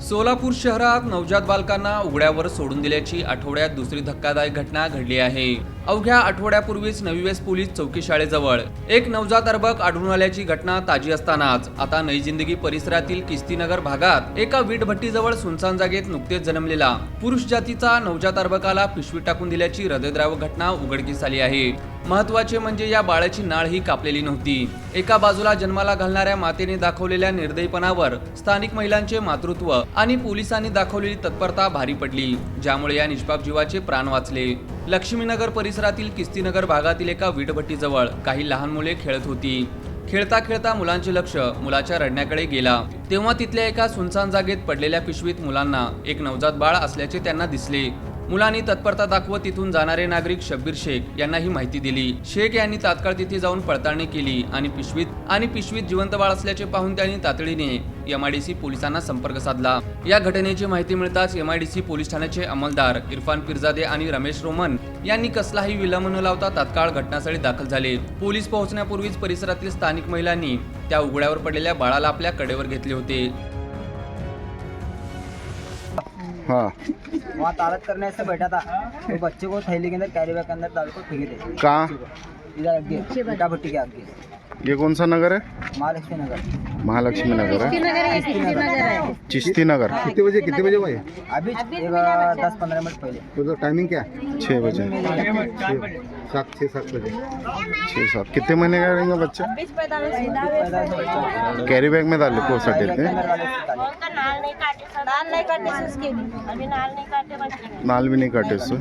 सोलापूर शहरात नवजात बालकांना उघड्यावर सोडून दिल्याची आठवड्यात दुसरी धक्कादायक घटना घडली आहे। अवघ्या आठवड्यापूर्वीच नवी वेस पोलीस चौकी शाळेजवळ एक नवजात अर्भक आढळून आल्याची घटना ताजी असतानाच आता नई जिंदगी परिसरातील किस्तीनगर भागात एका वीटभट्टीजवळ सुनसान जागेत नुकतेच जन्मलेला पुरुष जातीचा नवजात अर्भकाला पिशवी टाकून दिल्याची हृदयद्रावक घटना उघडकीस आली आहे। महत्त्वाचे म्हणजे या बाळाची नाळ ही कापलेली नव्हती। एका बाजूला जन्माला घालणाऱ्या मातेने दाखवलेल्या निर्दयीपणावर स्थानिक महिलांचे मातृत्व आणि पोलिसांनी दाखवलेली तत्परता भारी पडली, ज्यामुळे या निष्पाप जीवाचे प्राण वाचले। लक्ष्मीनगर परिसरातील किस्तीनगर भागातील एका वीटभट्टीजवळ काही लहान मुले खेळत होती। खेळता खेळता मुलांचे लक्ष मुलाच्या रडण्याकडे गेला, तेव्हा तिथल्या एका सुनसान जागेत पडलेल्या पिशवीत मुलांना एक नवजात बाळ असल्याचे त्यांना दिसले। मुलांनी तत्परता दाखवत तिथून जाणारे नागरिक शब्बीर शेख यांना ही माहिती दिली। शेख यांनी तात्काळ तिथे जाऊन पडताळणी केली आणि पिशवीत जिवंत बाळ असल्याचे पाहून त्यांनी तातडीने एमआयडीसी पोलिसांना संपर्क साधला। या घटनेची माहिती मिळताच एमआयडीसी पोलीस ठाण्याचे अंमलदार इरफान पिरजादे आणि रमेश रोमन यांनी कसलाही विलंब न लावता तात्काळ घटनास्थळी दाखल झाले। पोलीस पोहोचण्यापूर्वीच परिसरातील स्थानिक महिलांनी त्या उघड्यावर पडलेल्या बाळाला आपल्या कडेवर घेतले होते। हाँ, वहाँ तारक करने से बैठा था तो बच्चे को थैली के अंदर कैरी बैग के अंदर डाल कर फेंक दे। कहाँ? इधर आगे बेटा भट्टी के आगे। ये कौन सा नगर है? महालक्ष्मी नगर। महालक्ष्मी नगर है। चिश्ती नगर। कितने बजे हुआ ये? अभी 10-15 मिनट पहले। तो टाइमिंग क्या? 6 बजे। 6-7 बजे। 6-7। कितने महीने का रहेंगे बच्चा? 20-25 कैरी बैग में डाले को सटे थे? नाल नहीं काटे उसके भी, अभी नाल नहीं काटे बच्चे। नाल भी नहीं काटे सो।